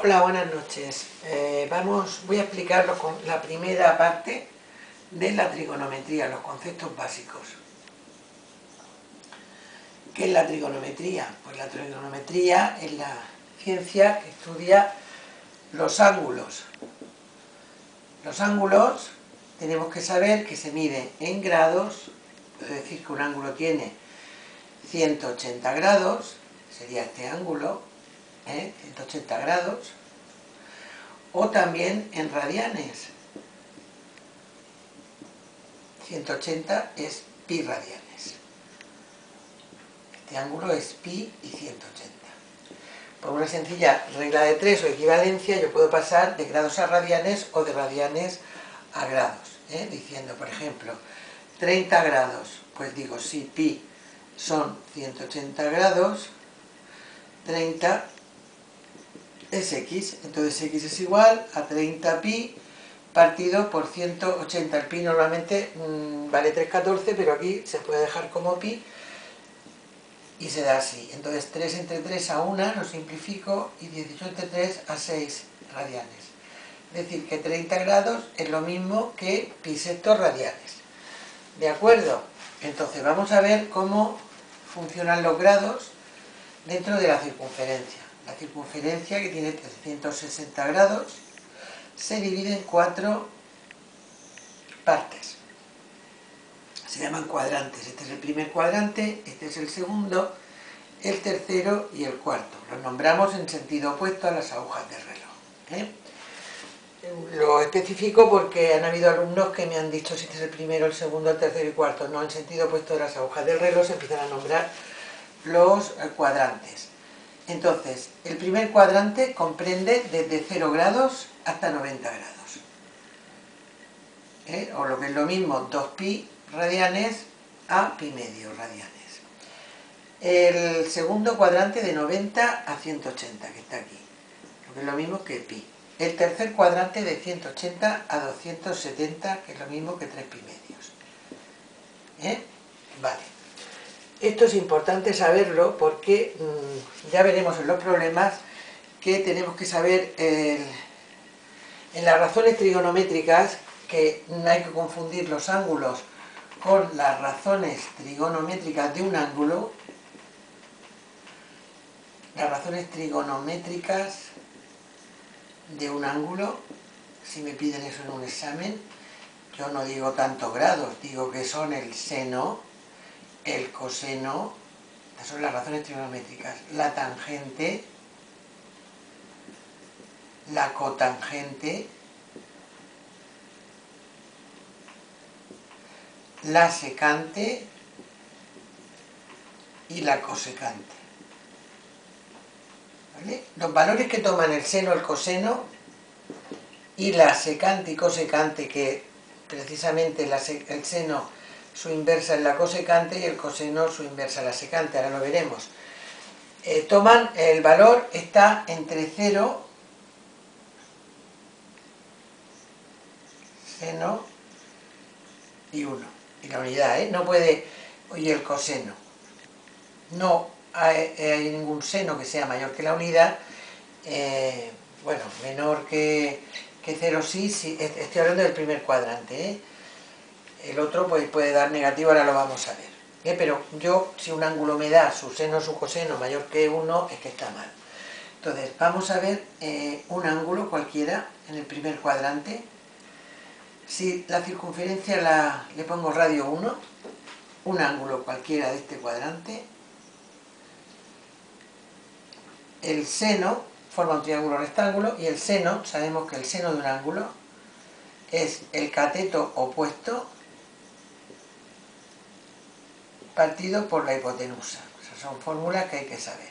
Hola, buenas noches. Voy a explicar la primera parte de la trigonometría, los conceptos básicos. ¿Qué es la trigonometría? Pues la trigonometría es la ciencia que estudia los ángulos. Los ángulos tenemos que saber que se mide en grados, es decir, que un ángulo tiene 180 grados, sería este ángulo, 180 grados, o también en radianes. 180 es pi radianes. Este ángulo es pi y 180. Por una sencilla regla de 3 o equivalencia, yo puedo pasar de grados a radianes o de radianes a grados. Diciendo, por ejemplo, 30 grados, pues digo, si pi son 180 grados, 30 es x, entonces x es igual a 30 pi partido por 180. El pi normalmente vale 3,14, pero aquí se puede dejar como pi y se da así. Entonces 3 entre 3 a 1 lo simplifico y 18 entre 3 a 6 radianes. Es decir, que 30 grados es lo mismo que pi sextos radianes. ¿De acuerdo? Entonces vamos a ver cómo funcionan los grados dentro de la circunferencia. La circunferencia, que tiene 360 grados, se divide en 4 partes. Se llaman cuadrantes. Este es el primer cuadrante, este es el segundo, el tercero y el cuarto. Los nombramos en sentido opuesto a las agujas del reloj. Lo especifico porque han habido alumnos que me han dicho si este es el primero, el segundo, el tercero y cuarto. No, en sentido opuesto a las agujas del reloj se empiezan a nombrar los cuadrantes. Entonces, el primer cuadrante comprende desde 0 grados hasta 90 grados. O lo que es lo mismo, 2pi radianes a pi medio radianes. El segundo cuadrante de 90 a 180, que está aquí, lo que es lo mismo que pi. El tercer cuadrante de 180 a 270, que es lo mismo que 3 pi medios. Vale. Esto es importante saberlo porque ya veremos en los problemas que tenemos que saber en las razones trigonométricas, que no hay que confundir los ángulos con las razones trigonométricas de un ángulo. Las razones trigonométricas de un ángulo, si me piden eso en un examen, yo no digo tantos grados, digo que son el seno, el coseno, estas son las razones trigonométricas, la tangente, la cotangente, la secante y la cosecante. ¿Vale? Los valores que toman el seno, el coseno y la secante y cosecante, que precisamente el seno su inversa es la cosecante y el coseno su inversa es la secante, ahora lo veremos. El valor está entre 0, seno y 1. Y la unidad, no puede, oye, el coseno. No hay ningún seno que sea mayor que la unidad, bueno, menor que 0 sí, estoy hablando del primer cuadrante, El otro pues puede dar negativo, ahora lo vamos a ver. Pero si un ángulo me da su seno o su coseno mayor que 1, es que está mal. Entonces, vamos a ver un ángulo cualquiera en el primer cuadrante. Si la circunferencia le pongo radio 1, un ángulo cualquiera de este cuadrante, el seno forma un triángulo rectángulo y el seno, sabemos que el seno de un ángulo es el cateto opuesto partido por la hipotenusa. Esas son fórmulas que hay que saber.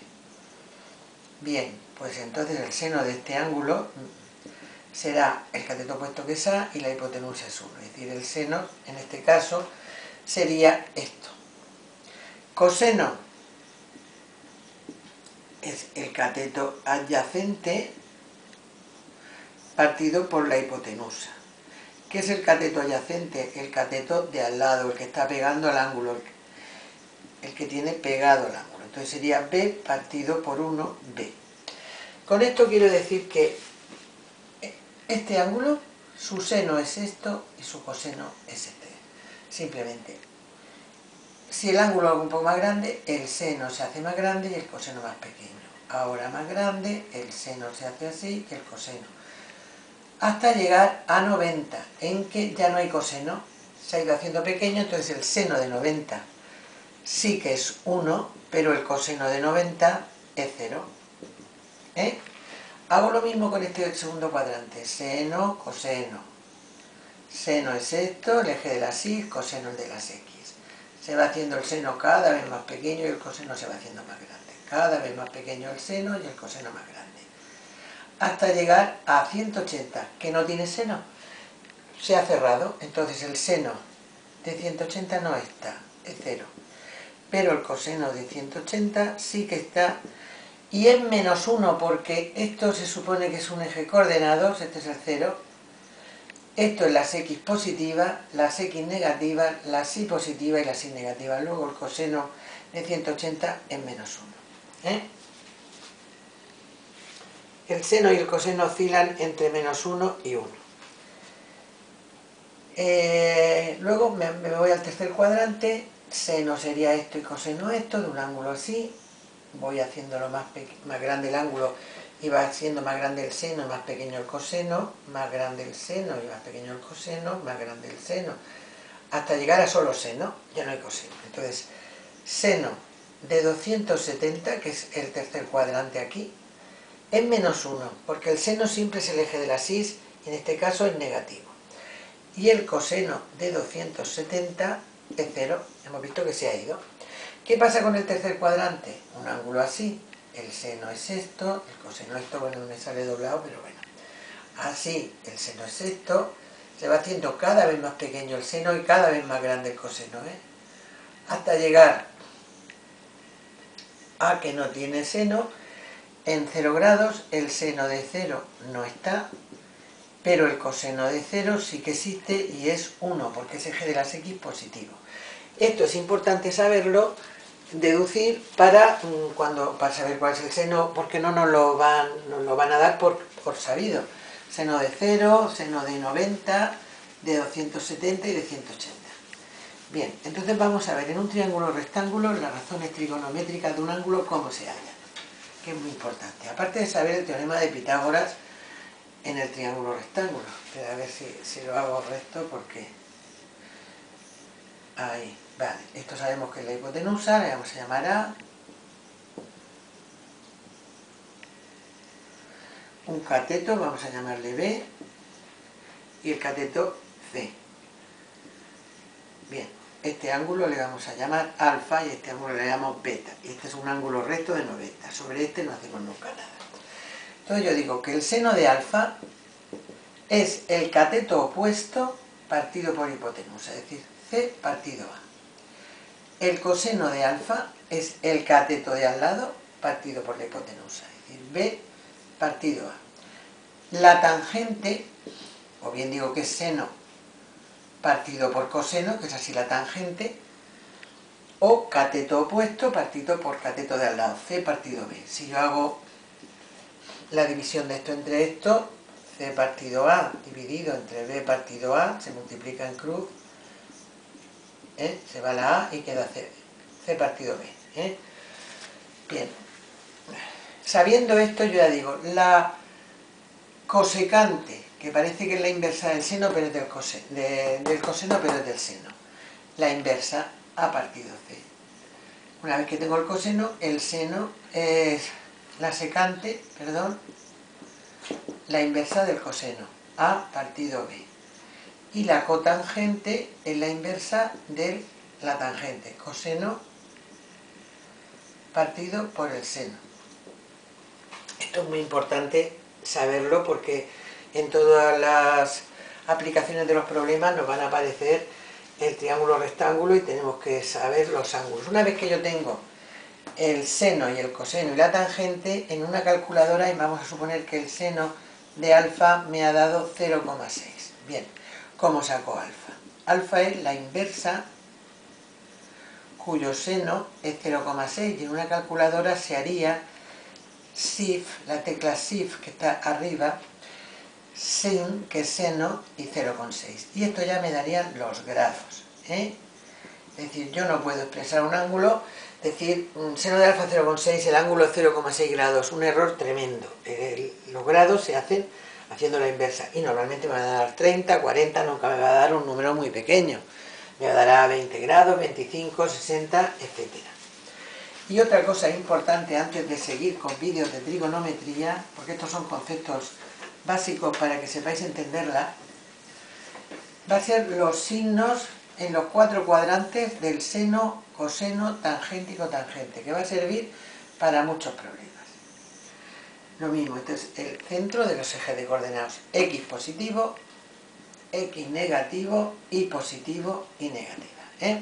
Bien, pues entonces el seno de este ángulo será el cateto opuesto, que es A, y la hipotenusa es 1. Es decir, el seno, en este caso, sería esto. Coseno es el cateto adyacente partido por la hipotenusa. ¿Qué es el cateto adyacente? El cateto de al lado, el que está pegando al ángulo, el que tiene pegado al ángulo. Entonces sería B partido por 1B. Con esto quiero decir que este ángulo, su seno es esto y su coseno es este. Simplemente, si el ángulo es un poco más grande, el seno se hace más grande y el coseno más pequeño. Ahora más grande, el seno se hace así y el coseno. Hasta llegar a 90, en que ya no hay coseno, se ha ido haciendo pequeño, entonces el seno de 90 sí que es 1, pero el coseno de 90 es 0. Hago lo mismo con este segundo cuadrante, seno, coseno. Seno es esto, el eje de las y, coseno el de las x. Se va haciendo el seno cada vez más pequeño y el coseno se va haciendo más grande. Cada vez más pequeño el seno y el coseno más grande. Hasta llegar a 180, que no tiene seno. Se ha cerrado, entonces el seno de 180 no está, es 0. Pero el coseno de 180 sí que está, y es menos 1 porque esto se supone que es un eje coordenados, este es el 0. Esto es las x positivas, las x negativas, las y positivas y las y negativas. Luego el coseno de 180 es menos 1. El seno y el coseno oscilan entre menos 1 y 1. Luego me voy al tercer cuadrante. Seno sería esto y coseno esto, de un ángulo así. Voy haciéndolo más grande el ángulo y va siendo más grande el seno y más pequeño el coseno, más grande el seno y más pequeño el coseno, más grande el seno, hasta llegar a solo seno, ya no hay coseno. Entonces, seno de 270, que es el tercer cuadrante aquí, es menos 1, porque el seno siempre es el eje de las y, y en este caso es negativo. Y el coseno de 270 es 0, hemos visto que se ha ido. ¿Qué pasa con el tercer cuadrante? Un ángulo así, el seno es esto, el coseno esto, bueno, me sale doblado, pero bueno. Así, el seno es esto, se va haciendo cada vez más pequeño el seno y cada vez más grande el coseno, hasta llegar a que no tiene seno. En 0 grados el seno de 0 no está, pero el coseno de 0 sí que existe y es 1, porque es eje de las x positivo. Esto es importante saberlo, deducir para saber cuál es el seno, porque no nos lo van a dar por sabido. Seno de 0, seno de 90, de 270 y de 180. Bien, entonces vamos a ver en un triángulo rectángulo las razones trigonométricas de un ángulo, cómo se hallan, que es muy importante. Aparte de saber el teorema de Pitágoras en el triángulo rectángulo, pero a ver si lo hago recto, porque ahí, vale, esto sabemos que es la hipotenusa, le vamos a llamar A. Un cateto, vamos a llamarle B, y el cateto C. Bien, este ángulo le vamos a llamar alfa y este ángulo le llamamos beta. Y este es un ángulo recto de 90, sobre este no hacemos nunca nada. Entonces yo digo que el seno de alfa es el cateto opuesto partido por hipotenusa, es decir, C partido A. El coseno de alfa es el cateto de al lado partido por la hipotenusa, es decir, B partido A. La tangente, o bien digo que es seno partido por coseno, que es así la tangente, o cateto opuesto partido por cateto de al lado, C partido B. Si yo hago la división de esto entre esto, C partido A dividido entre B partido A, se multiplica en cruz, se va la A y queda C partido B. Bien, sabiendo esto yo ya digo, la cosecante, que parece que es la inversa del seno, pero es del coseno, pero es del seno. La inversa, A partido C. Una vez que tengo el coseno, el seno es la secante, perdón, la inversa del coseno, A partido B. Y la cotangente es la inversa de la tangente, coseno partido por el seno. Esto es muy importante saberlo porque en todas las aplicaciones de los problemas nos van a aparecer el triángulo rectángulo y tenemos que saber los ángulos. Una vez que yo tengo el seno y el coseno y la tangente, en una calculadora, y vamos a suponer que el seno de alfa me ha dado 0,6. Bien, ¿cómo saco alfa? Alfa es la inversa cuyo seno es 0,6 y en una calculadora se haría Shift, la tecla Shift que está arriba, sin, que es seno, y 0,6. Y esto ya me darían los grados, ¿eh? Es decir, yo no puedo expresar un ángulo, decir seno de alfa 0,6, el ángulo es 0,6 grados, un error tremendo. Los grados se hacen haciendo la inversa y normalmente me va a dar 30, 40, nunca me va a dar un número muy pequeño. Me dará 20 grados, 25, 60, etc. Y otra cosa importante antes de seguir con vídeos de trigonometría, porque estos son conceptos básicos para que sepáis entenderla, va a ser los signos en los 4 cuadrantes del seno, coseno, tangente y cotangente, que va a servir para muchos problemas. Lo mismo, este es el centro de los ejes de coordenadas, x positivo, x negativo, y positivo y negativa, ¿eh?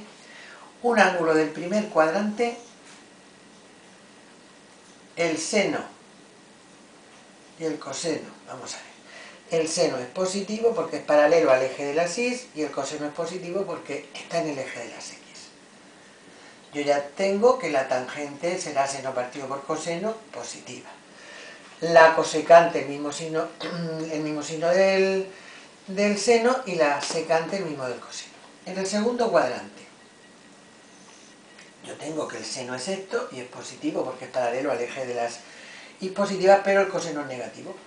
Un ángulo del primer cuadrante, el seno y el coseno, vamos a ver. El seno es positivo porque es paralelo al eje de las y el coseno es positivo porque está en el eje de las x. Yo ya tengo que la tangente será seno partido por coseno positiva. La cosecante el mismo signo del seno y la secante el mismo del coseno. En el segundo cuadrante yo tengo que el seno es esto y es positivo porque es paralelo al eje de las y positivas, pero el coseno es negativo.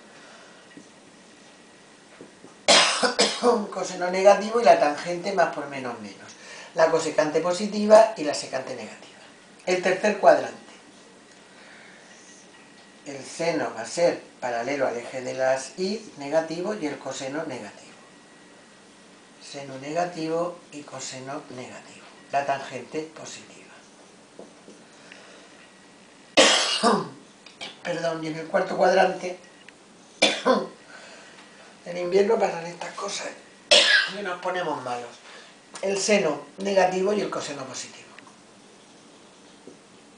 Coseno negativo y la tangente más por menos menos. La cosecante positiva y la secante negativa. El tercer cuadrante. El seno va a ser paralelo al eje de las y negativo y el coseno negativo. Seno negativo y coseno negativo. La tangente positiva. Perdón, y en el cuarto cuadrante en invierno pasan estas cosas y nos ponemos malos. El seno negativo y el coseno positivo.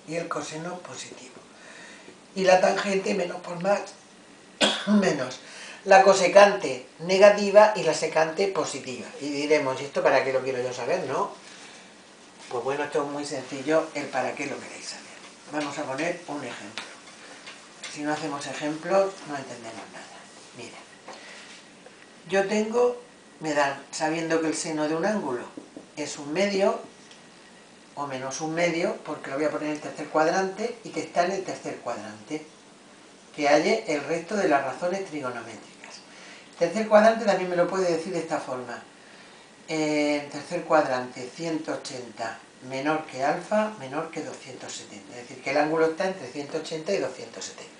Y el coseno positivo. Y la tangente menos por más, menos. La cosecante negativa y la secante positiva. Y diremos, ¿y esto para qué lo quiero yo saber, no? Pues bueno, esto es muy sencillo, el para qué lo queréis saber. Vamos a poner un ejemplo. Si no hacemos ejemplos, no entendemos nada. Mira, yo tengo, me dan, sabiendo que el seno de un ángulo es un medio, o menos un medio, porque lo voy a poner en el tercer cuadrante, y que está en el tercer cuadrante, que halle el resto de las razones trigonométricas. Tercer cuadrante también me lo puede decir de esta forma. En tercer cuadrante, 180 menor que alfa, menor que 270. Es decir, que el ángulo está entre 180 y 270.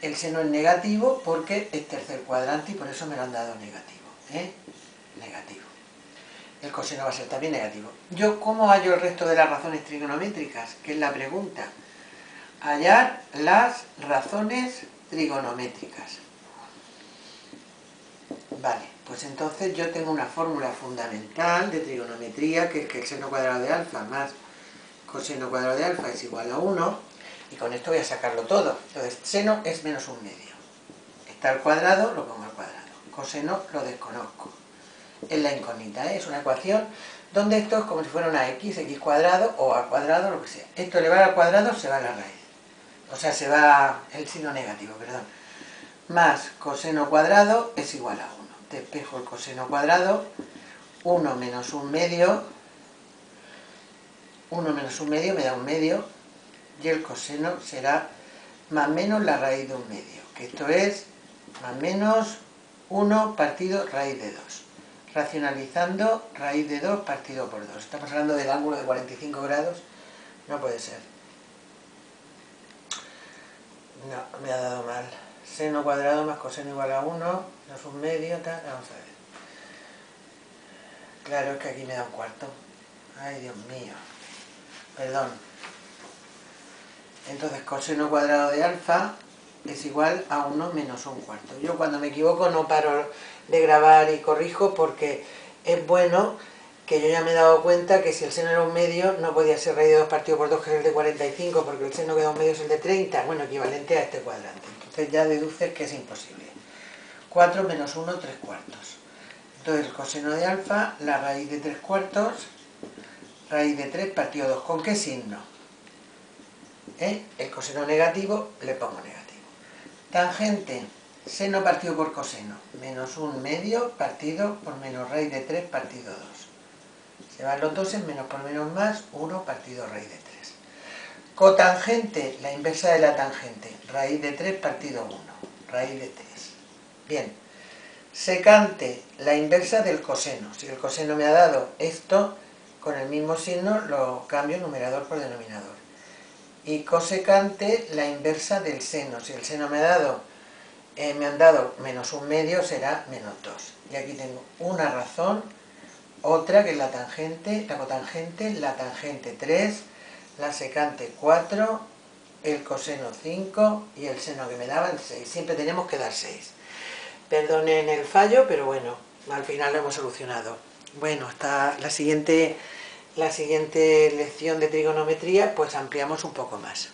El seno es negativo porque es tercer cuadrante y por eso me lo han dado negativo, ¿eh? Negativo. El coseno va a ser también negativo. ¿Yo cómo hallo el resto de las razones trigonométricas? Que es la pregunta. Hallar las razones trigonométricas. Vale, pues entonces yo tengo una fórmula fundamental de trigonometría, que es que el seno cuadrado de alfa más coseno cuadrado de alfa es igual a 1, y con esto voy a sacarlo todo. Entonces, seno es menos un medio. Está al cuadrado, lo pongo al cuadrado. Coseno lo desconozco. Es la incógnita, ¿eh? Es una ecuación donde esto es como si fuera una x cuadrado o a cuadrado, lo que sea. Esto elevado al cuadrado se va a la raíz. O sea, se va el signo negativo, perdón. Más coseno cuadrado es igual a 1. Despejo el coseno cuadrado, 1 menos un medio, 1 menos un medio me da un medio, y el coseno será más menos la raíz de un medio, que esto es más menos 1 partido raíz de 2. Racionalizando, raíz de 2 partido por 2. Estamos hablando del ángulo de 45 grados, no puede ser. No, me ha dado mal. Seno cuadrado más coseno igual a 1, no es un medio, tal, vamos a ver. Claro, es que aquí me da un cuarto. Ay, Dios mío. Perdón. Entonces, coseno cuadrado de alfa es igual a 1 menos un cuarto. Yo cuando me equivoco no paro de grabar y corrijo porque es bueno que yo ya me he dado cuenta que si el seno era un medio no podía ser raíz de 2 partido por 2, que es el de 45, porque el seno que da un medio es el de 30, bueno, equivalente a este cuadrante. Entonces ya deduces que es imposible. 4 menos 1, 3 cuartos. Entonces el coseno de alfa, la raíz de 3 cuartos, raíz de 3 partido 2. ¿Con qué signo? El coseno negativo le pongo negativo. Tangente, seno partido por coseno, menos 1/2 partido por menos raíz de 3 partido 2. Se van los dos en menos por menos más, 1 partido raíz de 3. Cotangente, la inversa de la tangente, raíz de 3 partido 1, raíz de 3. Bien. Secante, la inversa del coseno. Si el coseno me ha dado esto, con el mismo signo lo cambio numerador por denominador. Y cosecante, la inversa del seno. Si el seno me han dado menos 1/2, será menos 2. Y aquí tengo una razón, otra que es la tangente, la tangente 3, la secante 4, el coseno 5 y el seno que me daban 6. Siempre tenemos que dar 6. Perdonen el fallo, pero bueno, al final lo hemos solucionado. Bueno, hasta la siguiente lección de trigonometría, pues ampliamos un poco más.